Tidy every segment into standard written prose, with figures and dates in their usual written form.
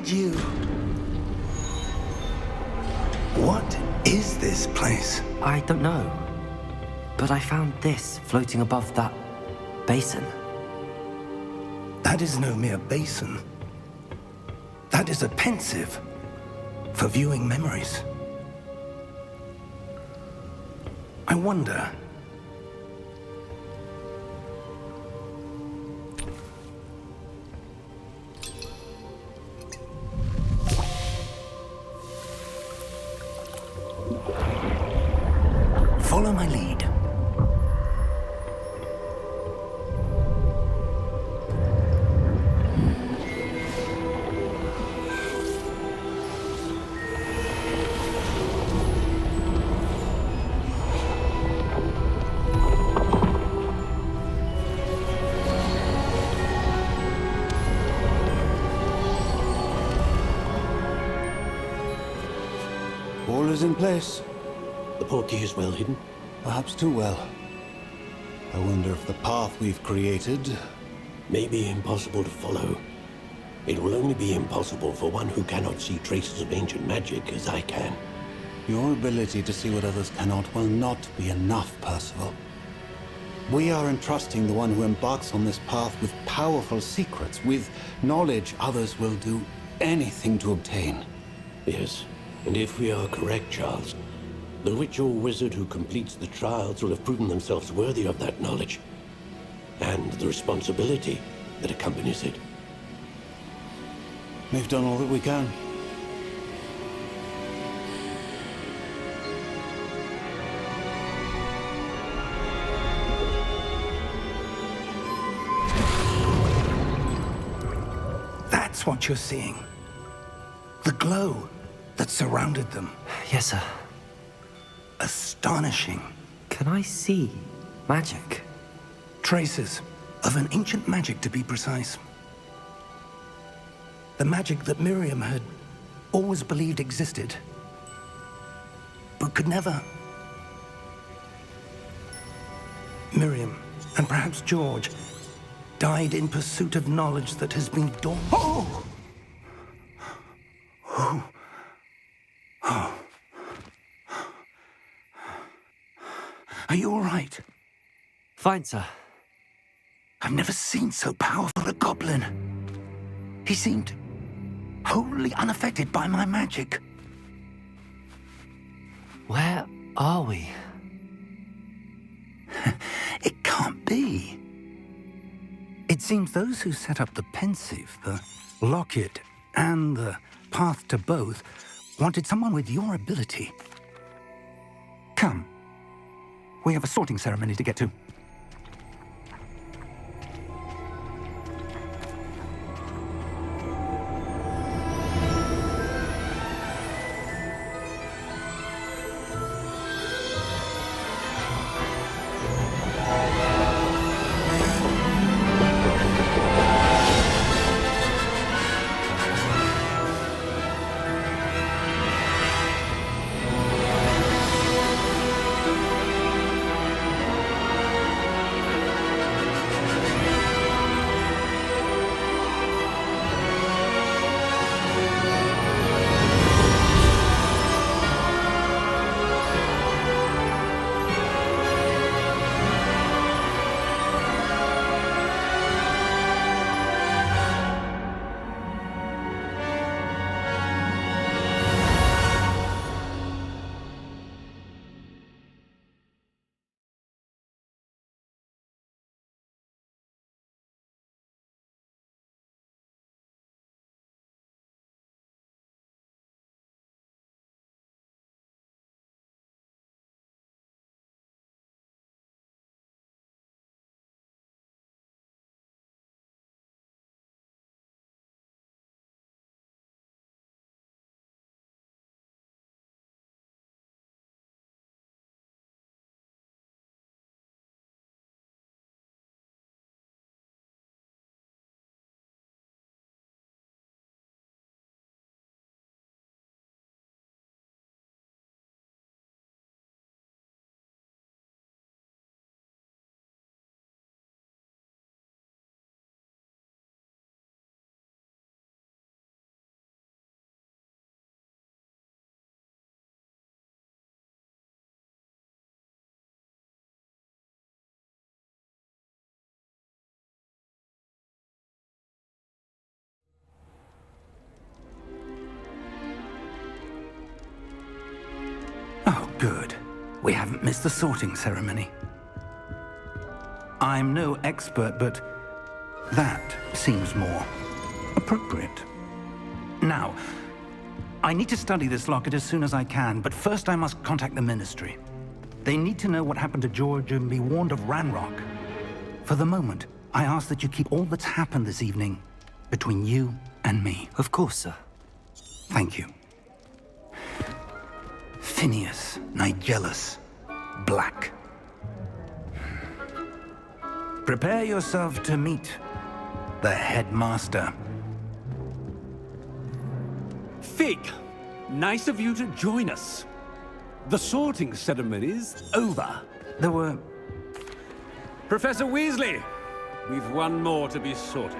did you? What is this place? I don't know. But I found this floating above that basin. That is no mere basin. That is a pensive for viewing memories. I wonder... Follow my lead. All is in place. The portkey is well hidden. Perhaps too well. I wonder if the path we've created... may be impossible to follow. It will only be impossible for one who cannot see traces of ancient magic as I can. Your ability to see what others cannot will not be enough, Percival. We are entrusting the one who embarks on this path with powerful secrets, with knowledge others will do anything to obtain. Yes, and if we are correct, Charles, the witch or wizard who completes the trials will have proven themselves worthy of that knowledge, and the responsibility that accompanies it. We've done all that we can. That's what you're seeing. The glow that surrounded them. Yes, sir. Astonishing. Can I see magic? Traces of an ancient magic, to be precise. The magic that Miriam had always believed existed, but could never. Miriam, and perhaps George, died in pursuit of knowledge that has been dormant. Oh! Oh! Oh! Are you all right? Fine, sir. I've never seen so powerful a goblin. He seemed wholly unaffected by my magic. Where are we? It can't be. It seems those who set up the pensive, the locket, and the path to both wanted someone with your ability. Come. We have a sorting ceremony to get to. Good. We haven't missed the sorting ceremony. I'm no expert, but that seems more appropriate. Now, I need to study this locket as soon as I can, but first I must contact the Ministry. They need to know what happened to George and be warned of Ranrock. For the moment, I ask that you keep all that's happened this evening between you and me. Of course, sir. Thank you. Phineas, Nigellus, Black. Prepare yourself to meet the headmaster. Fig, nice of you to join us. The sorting ceremony's over. There were... Professor Weasley, we've one more to be sorted.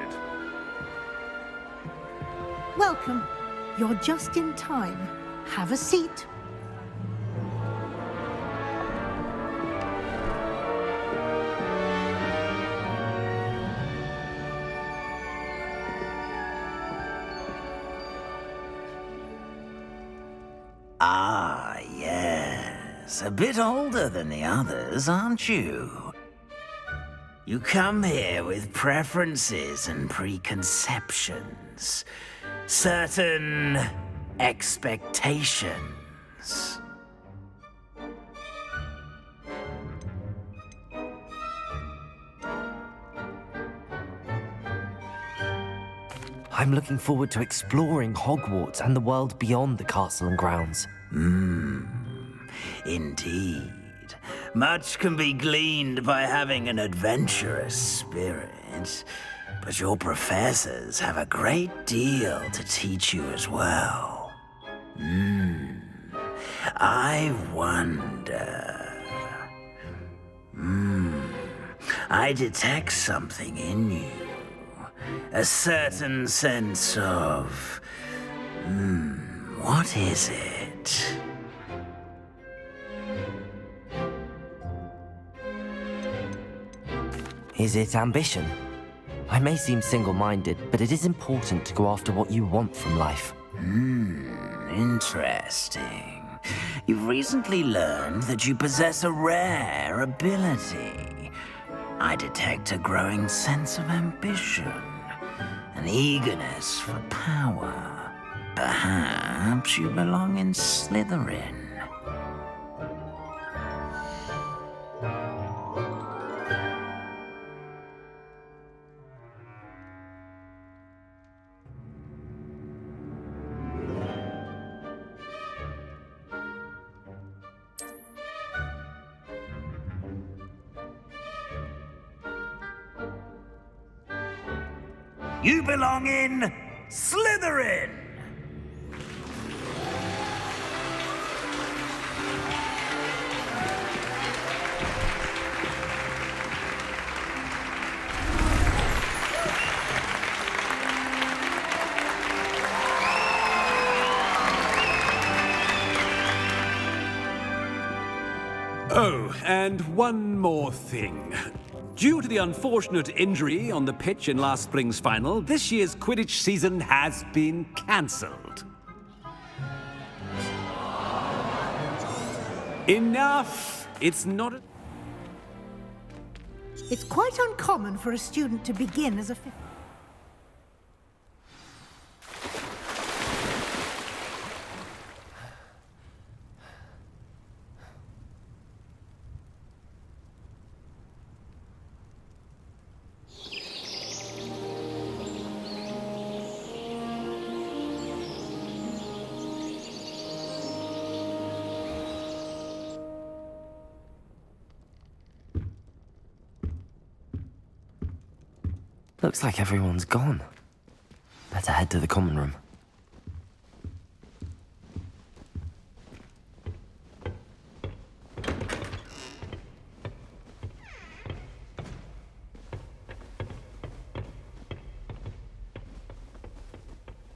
Welcome. You're just in time. Have a seat. Ah, yes. A bit older than the others, aren't you? You come here with preferences and preconceptions. Certain expectations. I'm looking forward to exploring Hogwarts and the world beyond the castle and grounds. Indeed. Much can be gleaned by having an adventurous spirit, but your professors have a great deal to teach you as well. I wonder... I detect something in you. A certain sense of... what is it? Is it ambition? I may seem single-minded, but it is important to go after what you want from life. Interesting. You've recently learned that you possess a rare ability. I detect a growing sense of ambition, an eagerness for power. Perhaps you belong in Slytherin. You belong in Slytherin! Oh, and one more thing. Due to the unfortunate injury on the pitch in last spring's final, this year's Quidditch season has been cancelled. Enough! It's not a... It's quite uncommon for a student to begin as a fifth. Looks like everyone's gone. Better head to the common room.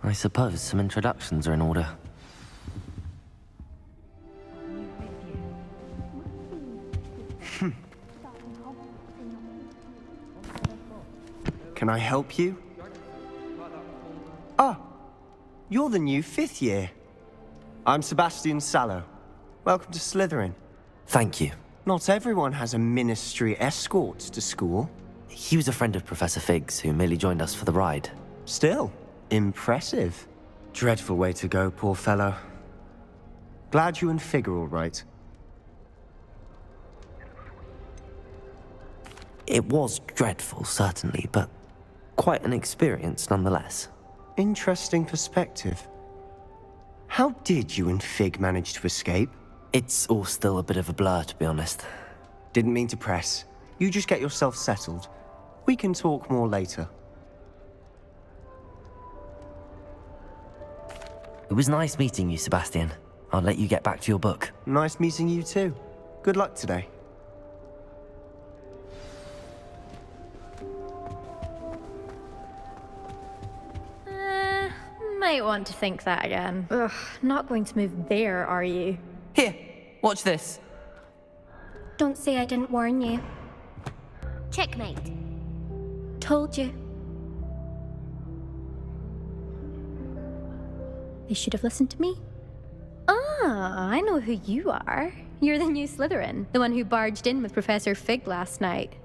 I suppose some introductions are in order. Can I help you? Ah, you're the new 5th year. I'm Sebastian Sallow. Welcome to Slytherin. Thank you. Not everyone has a ministry escort to school. He was a friend of Professor Fig's who merely joined us for the ride. Still, impressive. Dreadful way to go, poor fellow. Glad you and Fig are all right. It was dreadful, certainly, but quite an experience nonetheless. Interesting perspective. How did you and Fig manage to escape? It's all still a bit of a blur, to be honest. Didn't mean to press. You just get yourself settled. We can talk more later. It was nice meeting you, Sebastian. I'll let you get back to your book. Nice meeting you too. Good luck today. Might want to think that again. Ugh, not going to move there, are you? Here, watch this. Don't say I didn't warn you. Checkmate. Told you. They should have listened to me. Ah, I know who you are. You're the new Slytherin, the one who barged in with Professor Fig last night.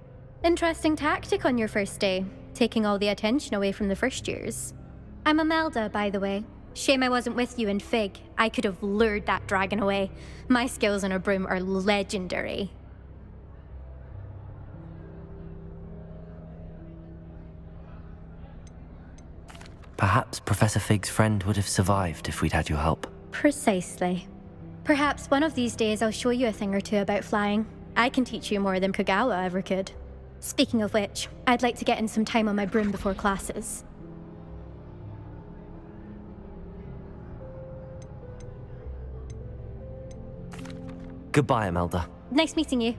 Interesting tactic on your first day, taking all the attention away from the first years. I'm Imelda, by the way. Shame I wasn't with you in Fig. I could have lured that dragon away. My skills on a broom are legendary. Perhaps Professor Fig's friend would have survived if we'd had your help. Precisely. Perhaps one of these days I'll show you a thing or two about flying. I can teach you more than Kagawa ever could. Speaking of which, I'd like to get in some time on my broom before classes. Goodbye, Imelda. Nice meeting you.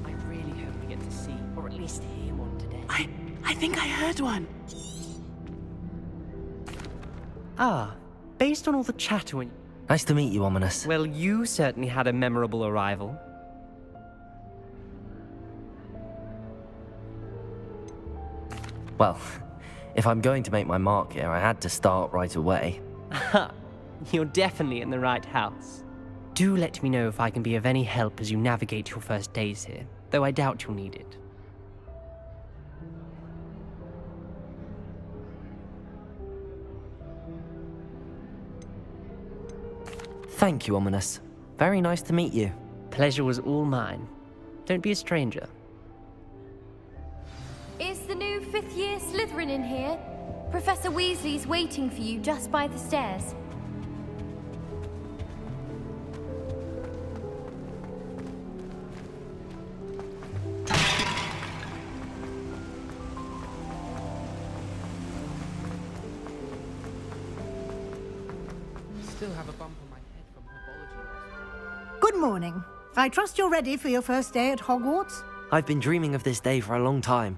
I really hope we get to see, or at least hear one today. I think I heard one. Ah, based on all the chatter when... Nice to meet you, Ominous. Well, you certainly had a memorable arrival. Well, if I'm going to make my mark here, I had to start right away. Aha, you're definitely in the right house. Do let me know if I can be of any help as you navigate your first days here, though I doubt you'll need it. Thank you, Ominous. Very nice to meet you. Pleasure was all mine. Don't be a stranger. Is the new fifth-year Slytherin in here? Professor Weasley's waiting for you just by the stairs. Still have a bump on my head from herbology. Good morning. I trust you're ready for your first day at Hogwarts? I've been dreaming of this day for a long time.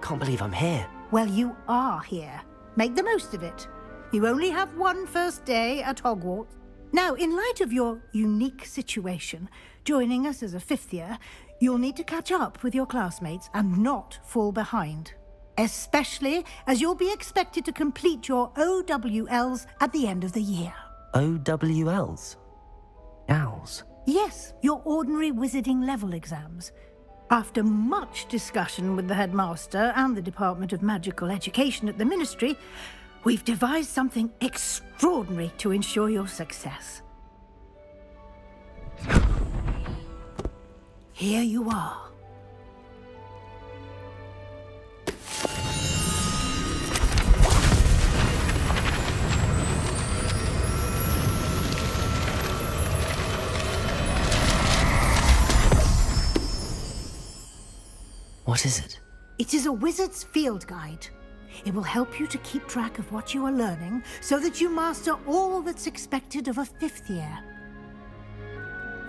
Can't believe I'm here. Well, you are here. Make the most of it. You only have one first day at Hogwarts. Now, in light of your unique situation, joining us as a fifth year, you'll need to catch up with your classmates and not fall behind. Especially as you'll be expected to complete your OWLs at the end of the year. OWLs? Owls? Yes, your ordinary wizarding level exams. After much discussion with the headmaster and the Department of Magical Education at the Ministry, we've devised something extraordinary to ensure your success. Here you are. What is it? It is a wizard's field guide. It will help you to keep track of what you are learning so that you master all that's expected of a fifth year.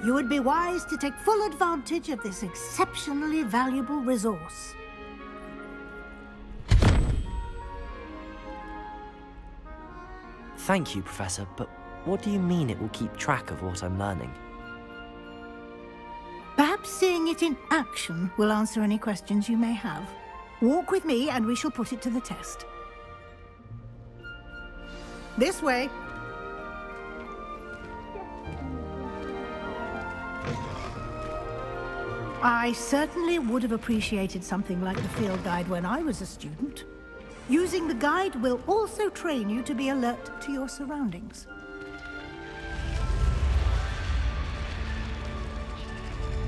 You would be wise to take full advantage of this exceptionally valuable resource. Thank you, Professor, but what do you mean it will keep track of what I'm learning? Perhaps seeing it in action will answer any questions you may have. Walk with me and we shall put it to the test. This way. I certainly would have appreciated something like the field guide when I was a student. Using the guide will also train you to be alert to your surroundings.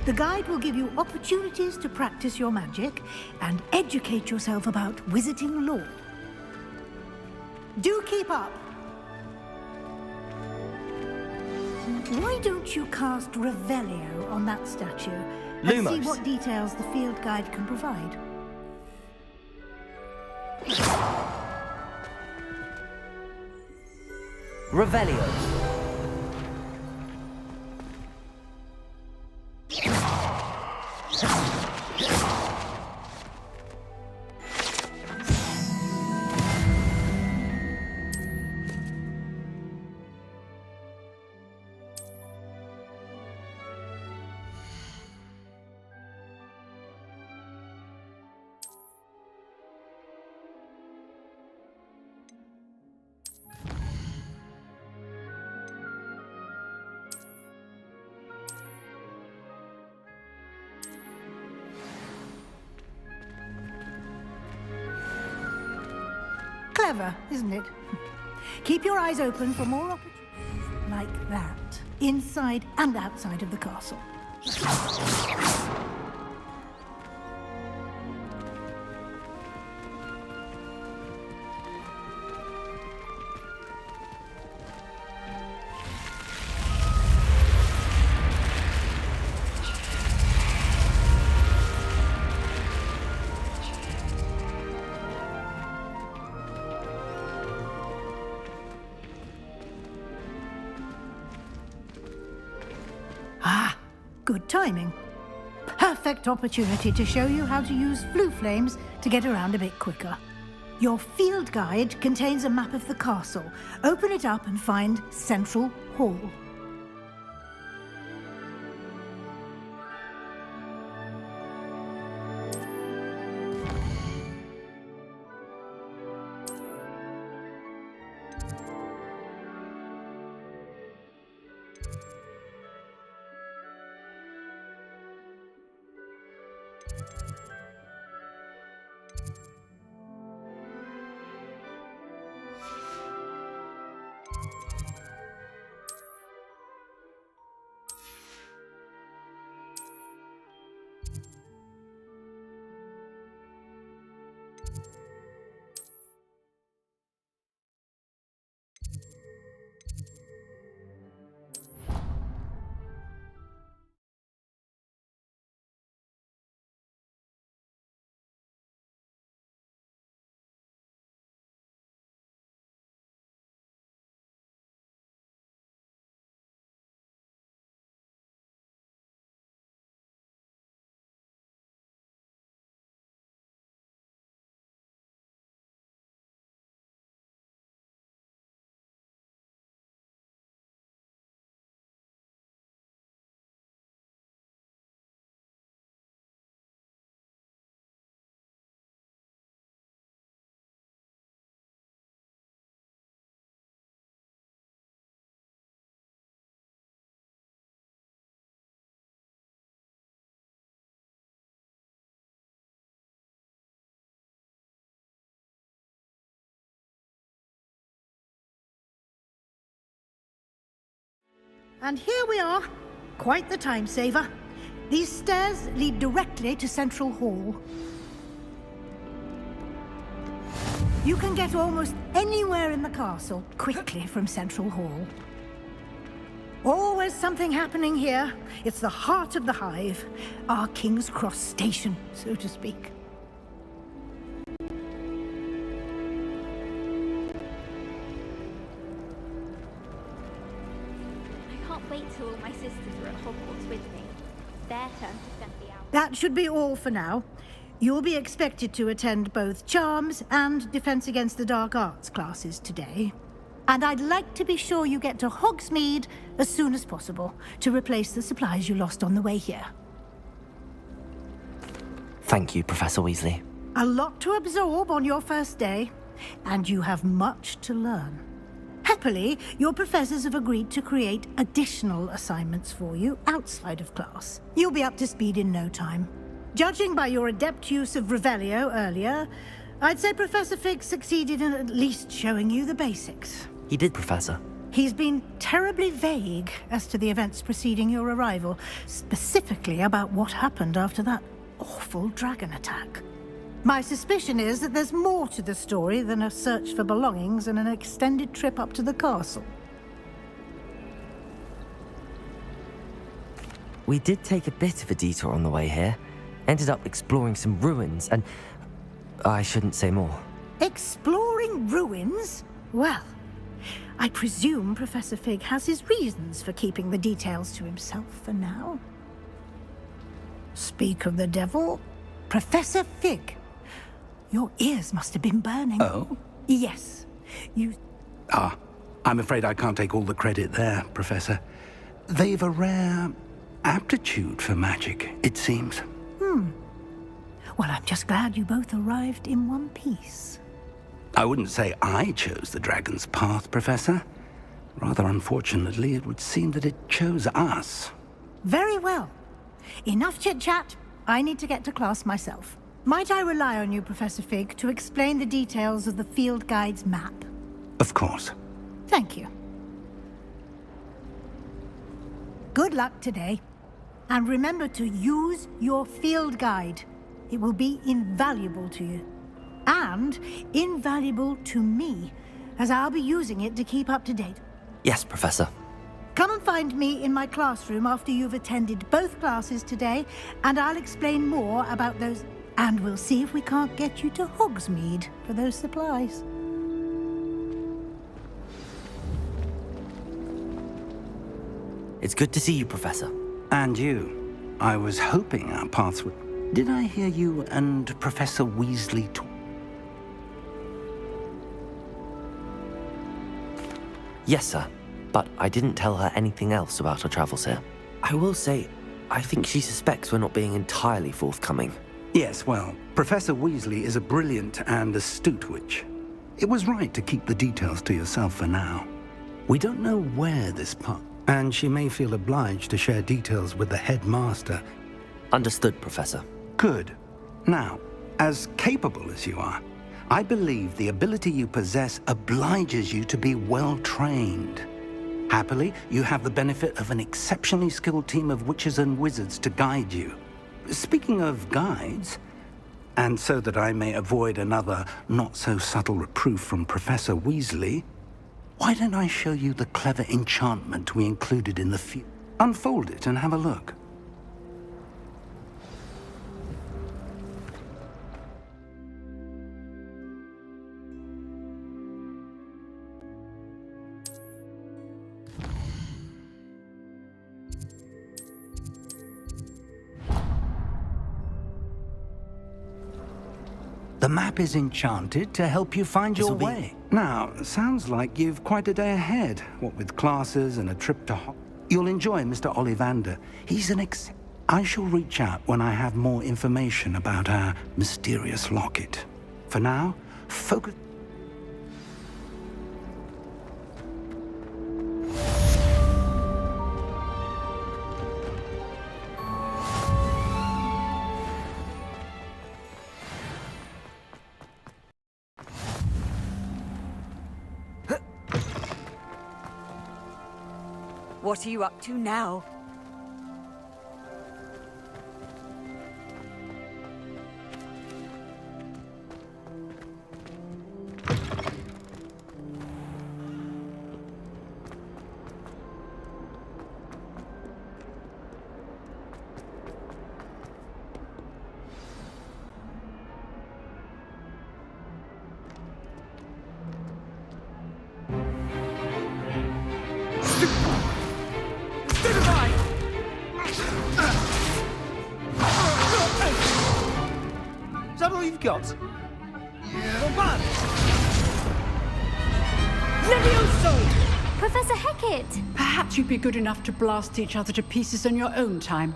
The guide will give you opportunities to practice your magic and educate yourself about wizarding lore. Do keep up! Why don't you cast Revelio on that statue and see Lumos. what details the field guide can provide? Revelio. Clever, isn't it? Keep your eyes open for more opportunities like that, inside and outside of the castle. Ah, good timing. Perfect opportunity to show you how to use flue flames to get around a bit quicker. Your field guide contains a map of the castle. Open it up and find Central Hall. And here we are. Quite the time saver. These stairs lead directly to Central Hall. You can get almost anywhere in the castle quickly from Central Hall. Always something happening here. It's the heart of the hive, our King's Cross station, so to speak. Wait till all my sisters are at Hogwarts with me. Their turn to spend the hour. That should be all for now. You'll be expected to attend both Charms and Defense Against the Dark Arts classes today. And I'd like to be sure you get to Hogsmeade as soon as possible to replace the supplies you lost on the way here. Thank you, Professor Weasley. A lot to absorb on your first day, and you have much to learn. Happily, your professors have agreed to create additional assignments for you outside of class. You'll be up to speed in no time. Judging by your adept use of Revelio earlier, I'd say Professor Fig succeeded in at least showing you the basics. He did, Professor. He's been terribly vague as to the events preceding your arrival, specifically about what happened after that awful dragon attack. My suspicion is that there's more to the story than a search for belongings and an extended trip up to the castle. We did take a bit of a detour on the way here. Ended up exploring some ruins and... I shouldn't say more. Exploring ruins? Well, I presume Professor Fig has his reasons for keeping the details to himself for now. Speak of the devil, Professor Fig. Your ears must have been burning. Oh? Yes, you... I'm afraid I can't take all the credit there, Professor. They've a rare aptitude for magic, it seems. Well, I'm just glad you both arrived in one piece. I wouldn't say I chose the dragon's path, Professor. Rather unfortunately, it would seem that it chose us. Very well. Enough chit-chat. I need to get to class myself. Might I rely on you, Professor Fig, to explain the details of the field guide's map? Of course. Thank you. Good luck today. And remember to use your field guide. It will be invaluable to you. And invaluable to me, as I'll be using it to keep up to date. Yes, Professor. Come and find me in my classroom after you've attended both classes today, and I'll explain more about those... And we'll see if we can't get you to Hogsmeade for those supplies. It's good to see you, Professor. And you. I was hoping our paths would... Did I hear you and Professor Weasley talk? Yes, sir. But I didn't tell her anything else about our travels here. I will say, I think she suspects we're not being entirely forthcoming. Yes, well, Professor Weasley is a brilliant and astute witch. It was right to keep the details to yourself for now. We don't know where this path... And she may feel obliged to share details with the headmaster. Understood, Professor. Good. Now, as capable as you are, I believe the ability you possess obliges you to be well-trained. Happily, you have the benefit of an exceptionally skilled team of witches and wizards to guide you. Speaking of guides, and so that I may avoid another not-so-subtle reproof from Professor Weasley, why don't I show you the clever enchantment we included in the field? Unfold it and have a look. The map is enchanted to help you find your way. Now, sounds like you've quite a day ahead, what with classes and a trip to You'll enjoy Mr. Ollivander. He's an I shall reach out when I have more information about our mysterious locket. For now, focus... What are you up to now? Is that all you've got? Levioso! Professor Hecat! Perhaps you'd be good enough to blast each other to pieces on your own time.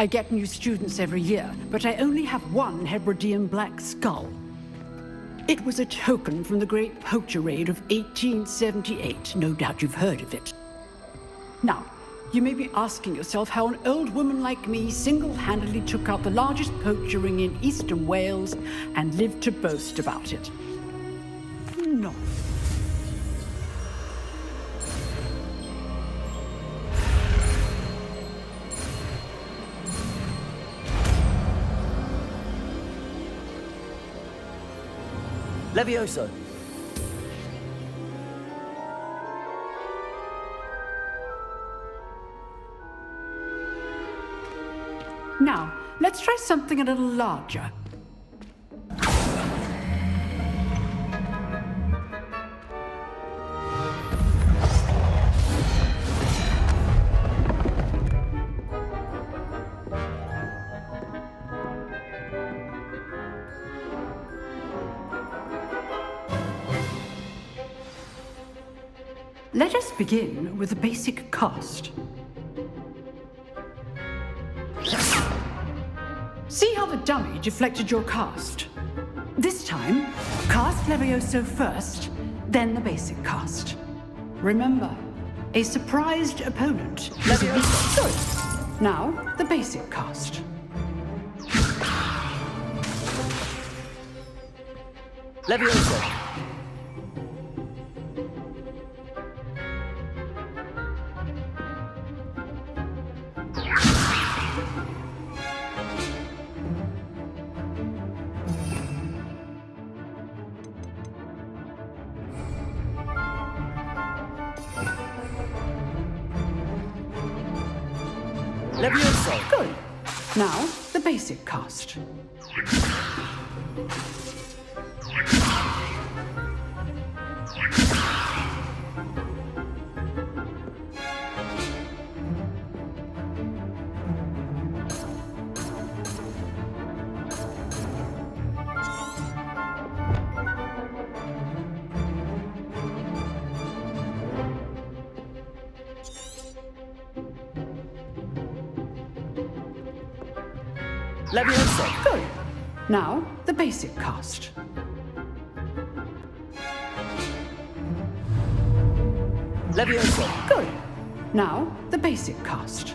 I get new students every year, but I only have one Hebridean black skull. It was a token from the Great Poacher Raid of 1878. No doubt you've heard of it. Now, you may be asking yourself how an old woman like me single-handedly took out the largest poacher ring in eastern Wales and lived to boast about it. No. Levioso. Now, let's try something a little larger. Let us begin with the basic cast. See how the dummy deflected your cast? This time, cast Levioso first, then the basic cast. Remember, a surprised opponent. Levioso. Good. Now, the basic cast. Levioso. Levioso. Good. Now, the basic cast. Levioso. Good. Now, the basic cast. Levioso. Good. Now, the basic cast.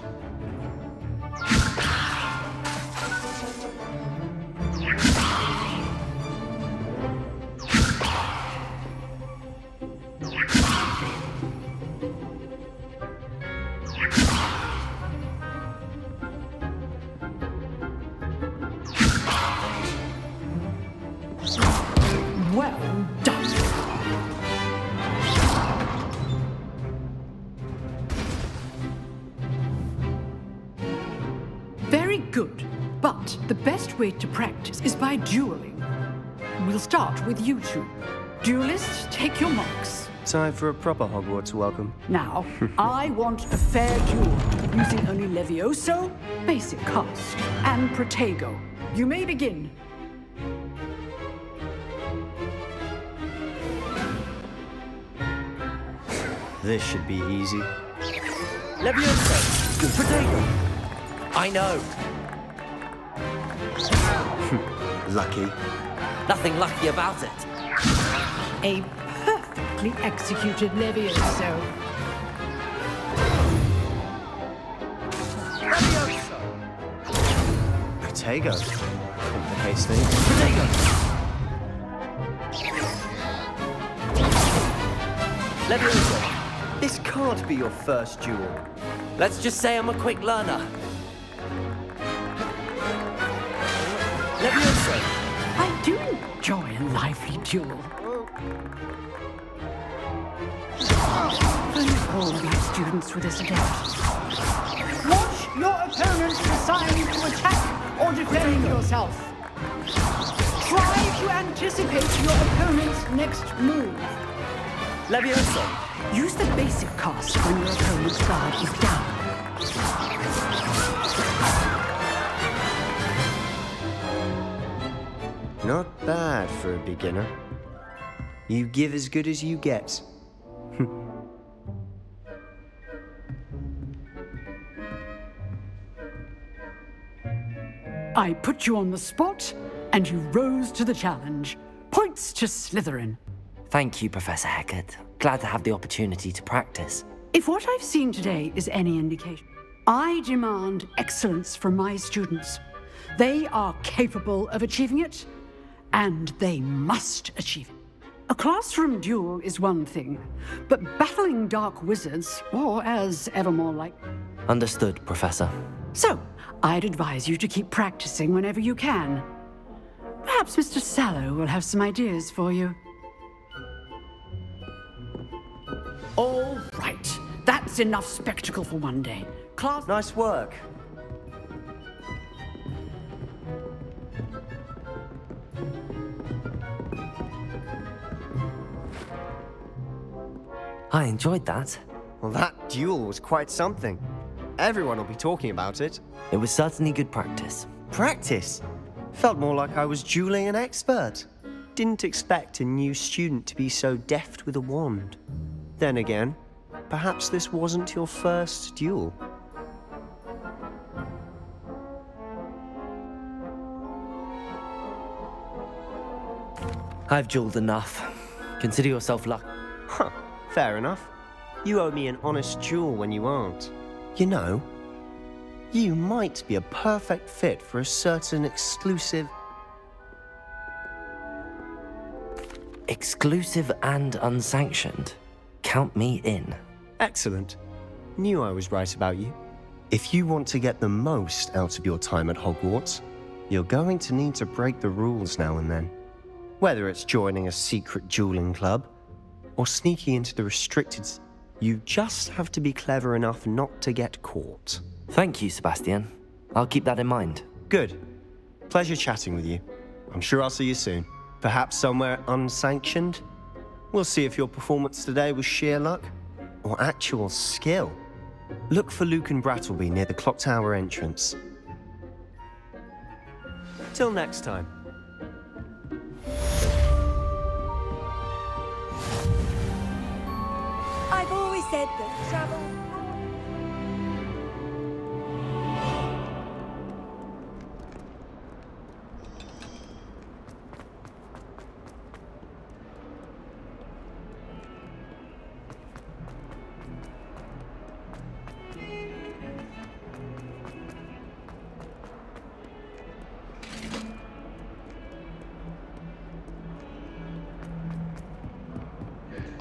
Well done. Very good. But the best way to practice is by dueling. We'll start with you two. Duelists, take your marks. Time for a proper Hogwarts welcome. Now, I want a fair duel, using only Levioso, basic cast, and Protego. You may begin. This should be easy. Levioso! Protego! I know. Lucky. Nothing lucky about it. A perfectly executed Levioso. Protego. Complicates things. Protego! Levioso! This can't be your first duel. Let's just say I'm a quick learner. Levioso! I do enjoy a lively duel. Don't all be students with this attempt. Watch your opponent decide to attack or defend yourself. Try to anticipate your opponent's next move. Levioso! Use the basic cast when your opponent's guard is down. Not bad for a beginner. You give as good as you get. I put you on the spot, and you rose to the challenge. Point Knights to Slytherin. Thank you, Professor Hecat. Glad to have the opportunity to practice. If what I've seen today is any indication, I demand excellence from my students. They are capable of achieving it, and they must achieve it. A classroom duel is one thing, but battling dark wizards, or as ever more like... Understood, Professor. So, I'd advise you to keep practicing whenever you can. Perhaps Mr. Sallow will have some ideas for you. All right, that's enough spectacle for one day. Class... Nice work. I enjoyed that. Well, that duel was quite something. Everyone will be talking about it. It was certainly good practice. Practice? Felt more like I was dueling an expert. Didn't expect a new student to be so deft with a wand. Then again, perhaps this wasn't your first duel. I've dueled enough. Consider yourself lucky. Huh, fair enough. You owe me an honest duel when you aren't. You know, you might be a perfect fit for a certain exclusive... Exclusive and unsanctioned. Count me in. Excellent. Knew I was right about you. If you want to get the most out of your time at Hogwarts, you're going to need to break the rules now and then. Whether it's joining a secret dueling club, or sneaking into the restricted... You just have to be clever enough not to get caught. Thank you, Sebastian. I'll keep that in mind. Good. Pleasure chatting with you. I'm sure I'll see you soon. Perhaps somewhere unsanctioned? We'll see if your performance today was sheer luck or actual skill. Look for Luke and Brattleby near the clock tower entrance. Till next time. I've always said that travel...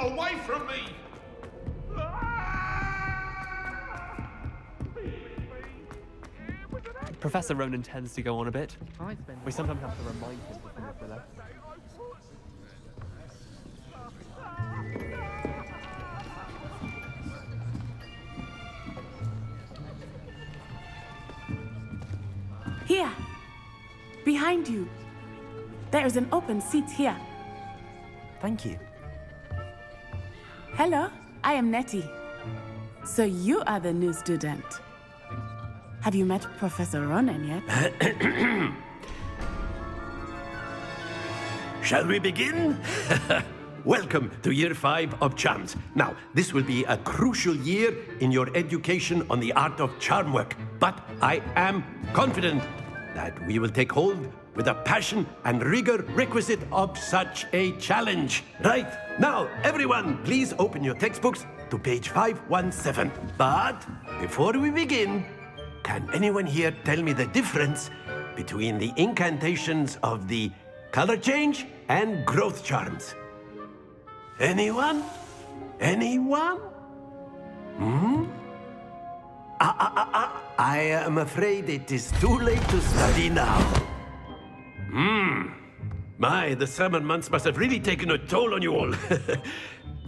Away from me! Professor Ronan tends to go on a bit. We sometimes have to remind him to finish the lesson. Here! Behind you! There is an open seat here. Thank you. Hello, I am Nettie. So you are the new student. Have you met Professor Ronan yet? Shall we begin? Welcome to Year 5 of Charms. Now, this will be a crucial year in your education on the art of charm work, but I am confident that we will take hold with the passion and rigor requisite of such a challenge. Right, now, everyone, please open your textbooks to page 517. But before we begin, can anyone here tell me the difference between the incantations of the color change and growth charms? Anyone? Anyone? I am afraid it is too late to study now. My, the summer months must have really taken a toll on you all.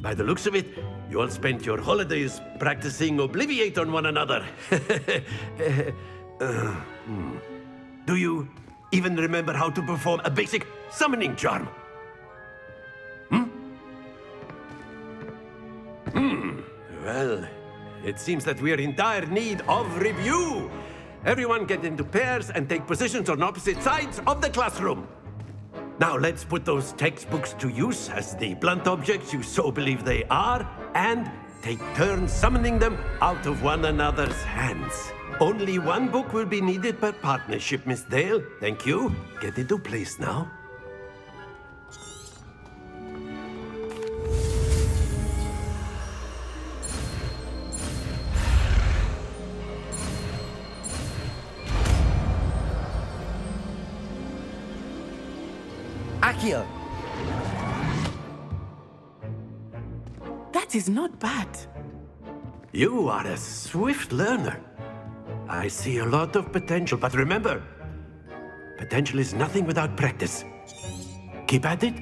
By the looks of it, you all spent your holidays practicing Obliviate on one another. Do you even remember how to perform a basic summoning charm? Well, it seems that we are in dire need of review. Everyone get into pairs and take positions on opposite sides of the classroom. Now let's put those textbooks to use as the blunt objects you so believe they are, and take turns summoning them out of one another's hands. Only one book will be needed per partnership, Miss Dale. Thank you. Get into place now. Accio! That is not bad. You are a swift learner. I see a lot of potential, but remember, potential is nothing without practice. Keep at it.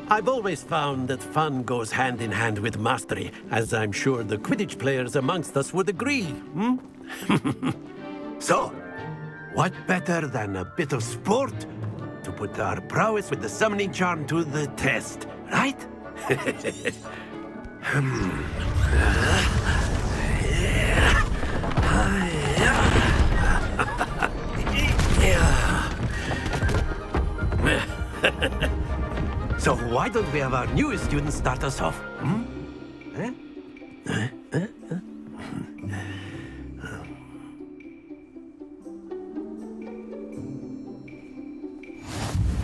I've always found that fun goes hand in hand with mastery, as I'm sure the Quidditch players amongst us would agree, hmm? So, what better than a bit of sport to put our prowess with the summoning charm to the test, right? So why don't we have our newest student start us off? Hmm?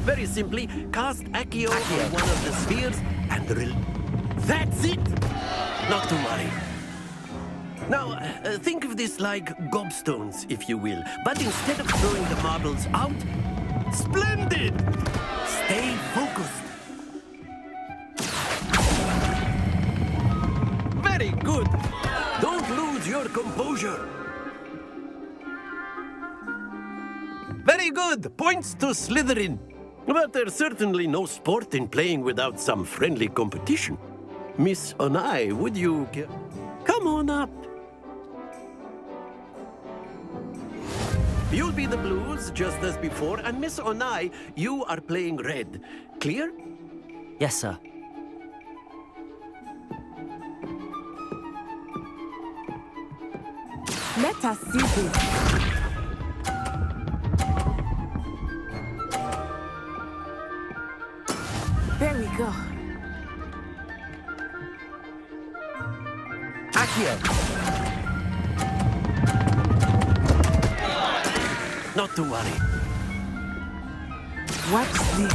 Very simply, cast Accio on one of the spheres and that's it! Not to worry. Now, think of this like gobstones, if you will. But instead of throwing the marbles out, splendid! Stay focused. Very good. Don't lose your composure. Very good. Points to Slytherin. But there's certainly no sport in playing without some friendly competition. Miss Onai, would you... Come on up. You'll be the blues, just as before, and Miss Onai, you are playing red. Clear? Yes, sir. Let us see this. There we go. Accio! Not to worry. Watch this.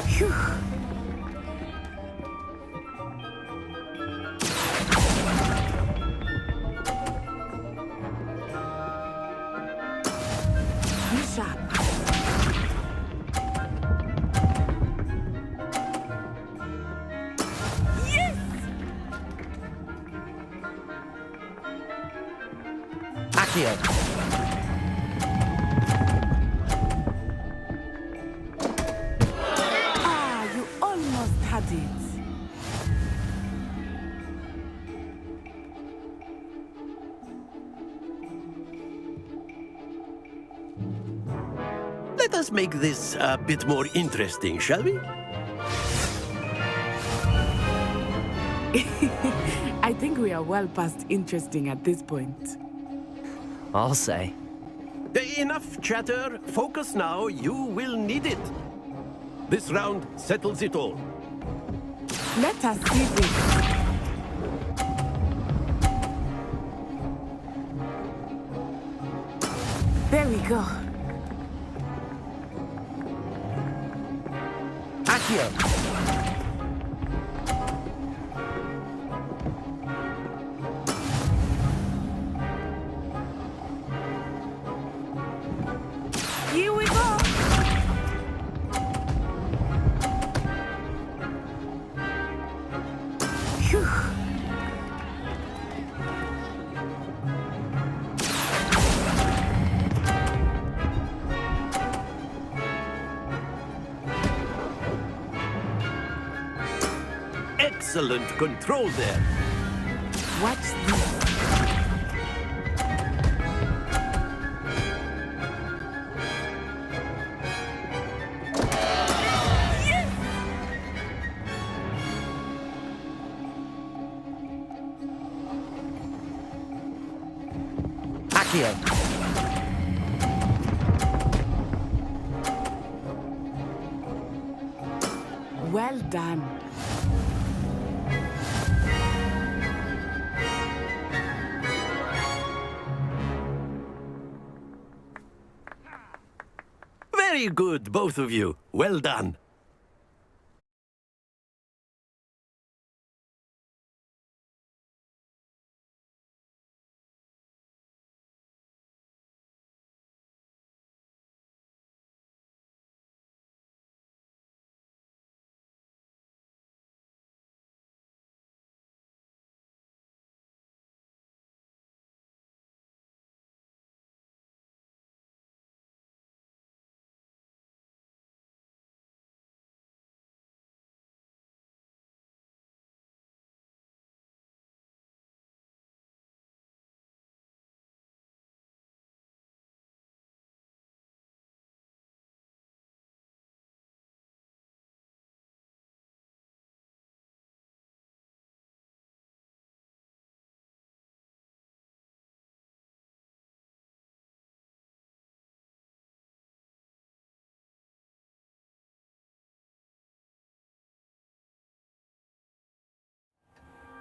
Phew. Be sharp. Accio! Ah, you almost had it. Let us make this a bit more interesting, shall we? I think we are well past interesting at this point. I'll say. Enough chatter. Focus now. You will need it. This round settles it all. Let us see this. There we go. Accio! Here we go. excellent control there. Watch this. Accio. Well done. Very good, both of you. Well done.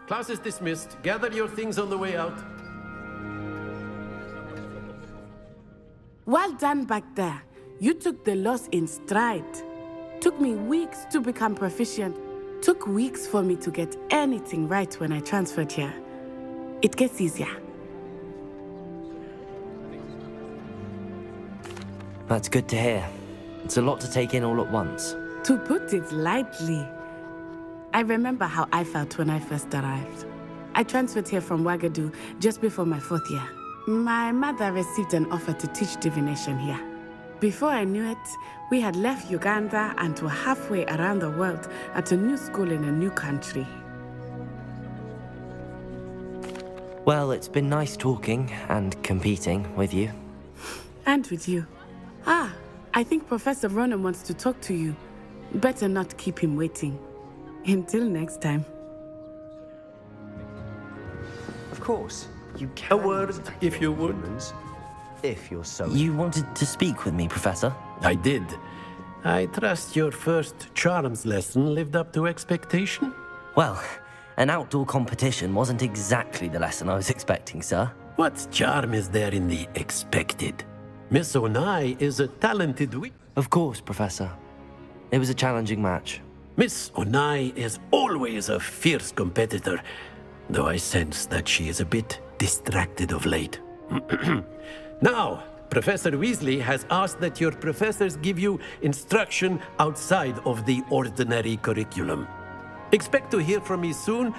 Class is dismissed. Gather your things on the way out. Well done back there. You took the loss in stride. Took me weeks to become proficient. Took weeks for me to get anything right when I transferred here. It gets easier. That's good to hear. It's a lot to take in all at once. To put it lightly, I remember how I felt when I first arrived. I transferred here from Ouagadougou just before my 4th year. My mother received an offer to teach divination here. Before I knew it, we had left Uganda and were halfway around the world at a new school in a new country. Well, it's been nice talking and competing with you. And with you. Ah, I think Professor Ronan wants to talk to you. Better not keep him waiting. Until next time. Of course, you can. A word, if you would. If you're so... You wanted to speak with me, Professor? I did. I trust your first charms lesson lived up to expectation? Well, an outdoor competition wasn't exactly the lesson I was expecting, sir. What charm is there in the expected? Miss Onai is a talented Of course, Professor. It was a challenging match. Miss Onai is always a fierce competitor, though I sense that she is a bit distracted of late. Now, Professor Weasley has asked that your professors give you instruction outside of the ordinary curriculum. Expect to hear from me soon.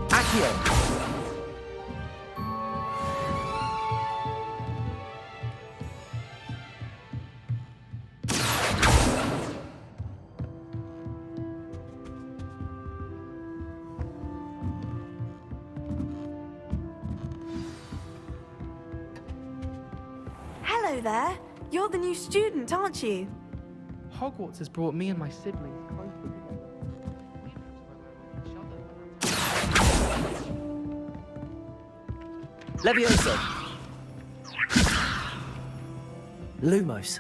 Accio! Hello there. You're the new student, aren't you? Hogwarts has brought me and my siblings closer together. Leviosa! Lumos.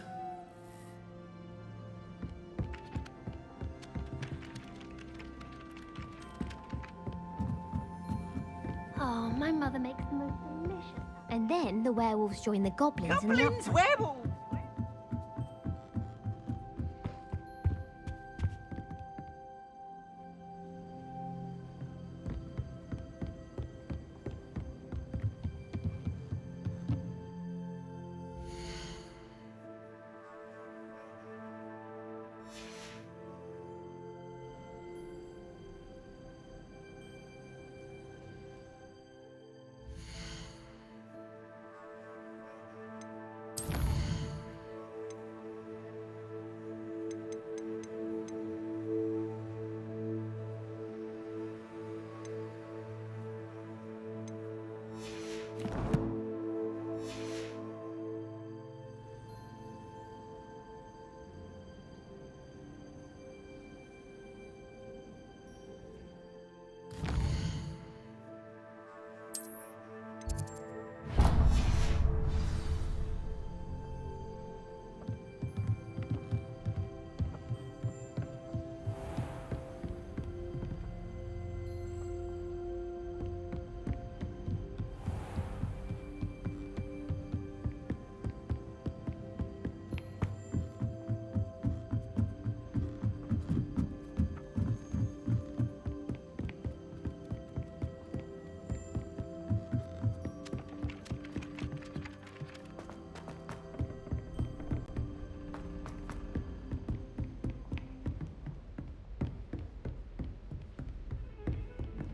Oh, my mother makes the most delicious. And then the werewolves join the goblins and the Goblins, werewolves!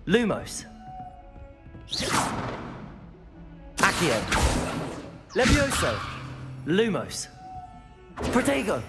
Lumos. Accio. Levioso. Lumos. Protego.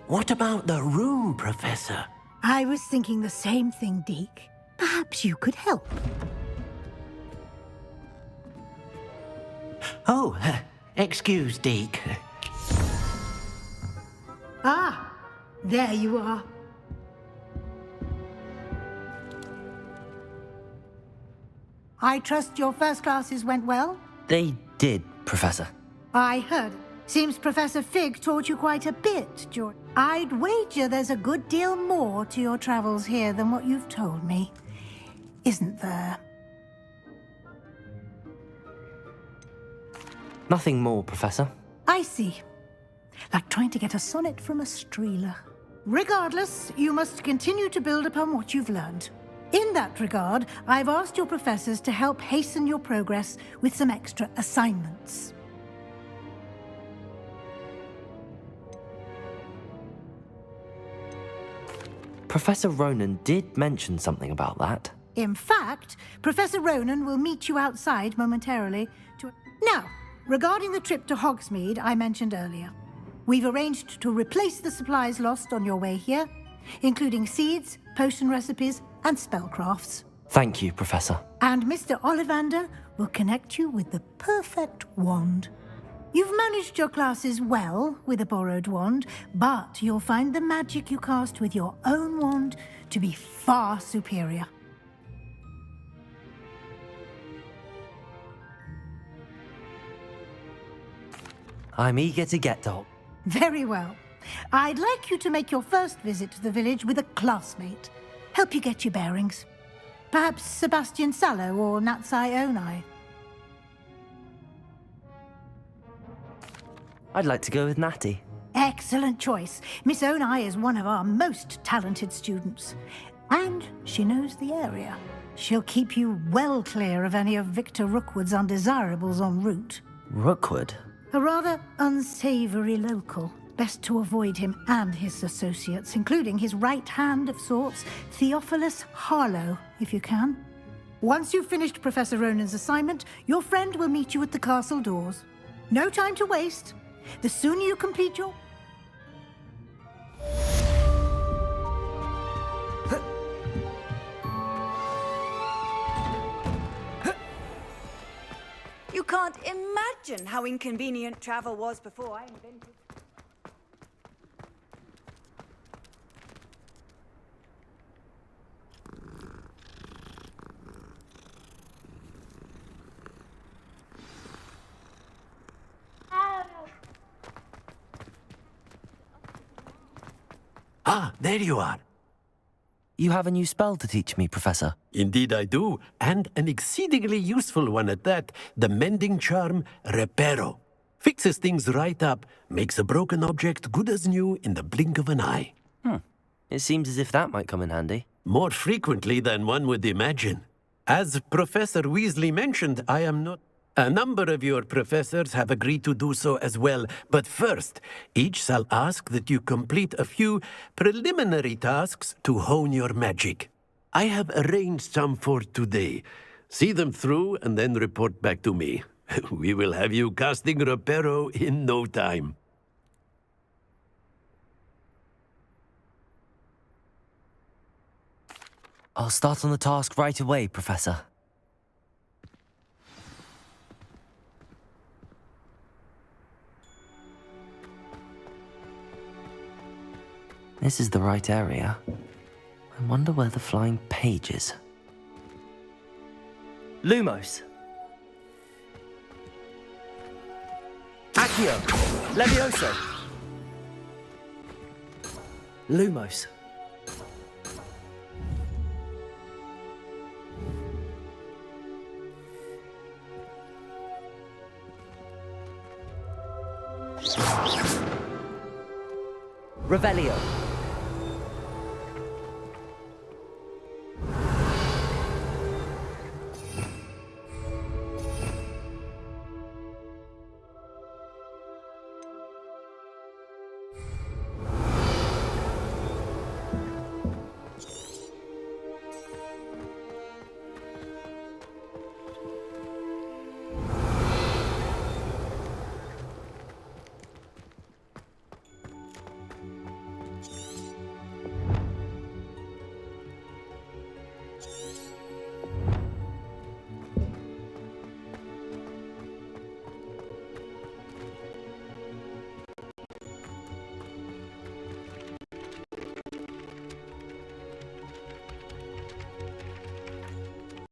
What about the room, Professor? I was thinking the same thing, Deke. Perhaps you could help. Oh, excuse, Deke. Ah, there you are. I trust your first classes went well? They did, Professor. I heard. Seems Professor Fig taught you quite a bit, George. I'd wager there's a good deal more to your travels here than what you've told me. Isn't there? Nothing more, Professor. I see. Like trying to get a sonnet from a streeler. Regardless, you must continue to build upon what you've learned. In that regard, I've asked your professors to help hasten your progress with some extra assignments. Professor Ronan did mention something about that. In fact, Professor Ronan will meet you outside momentarily to... Now, regarding the trip to Hogsmeade I mentioned earlier, we've arranged to replace the supplies lost on your way here, including seeds, potion recipes, and spellcrafts. Thank you, Professor. And Mr. Ollivander will connect you with the perfect wand. You've managed your classes well with a borrowed wand, but you'll find the magic you cast with your own wand to be far superior. I'm eager to get to... Very well. I'd like you to make your first visit to the village with a classmate. Help you get your bearings. Perhaps Sebastian Sallow or Natsai Onai. I'd like to go with Natty. Excellent choice. Miss Onai is one of our most talented students. And she knows the area. She'll keep you well clear of any of Victor Rookwood's undesirables en route. Rookwood? A rather unsavory local. Best to avoid him and his associates, including his right hand of sorts, Theophilus Harlow, if you can. Once you've finished Professor Ronan's assignment, your friend will meet you at the castle doors. No time to waste. The sooner you complete your... You can't imagine how inconvenient travel was before I invented... Ah, there you are. You have a new spell to teach me, Professor. Indeed I do, and an exceedingly useful one at that. The mending charm, Reparo. Fixes things right up, makes a broken object good as new in the blink of an eye. It seems as if that might come in handy. More frequently than one would imagine. As Professor Weasley mentioned, I am not... A number of your professors have agreed to do so as well, but first, each shall ask that you complete a few preliminary tasks to hone your magic. I have arranged some for today. See them through and then report back to me. We will have you casting Reparo in no time. I'll start on the task right away, Professor. This is the right area. I wonder where the flying page is. Lumos! Accio! Levioso! Lumos! Revelio!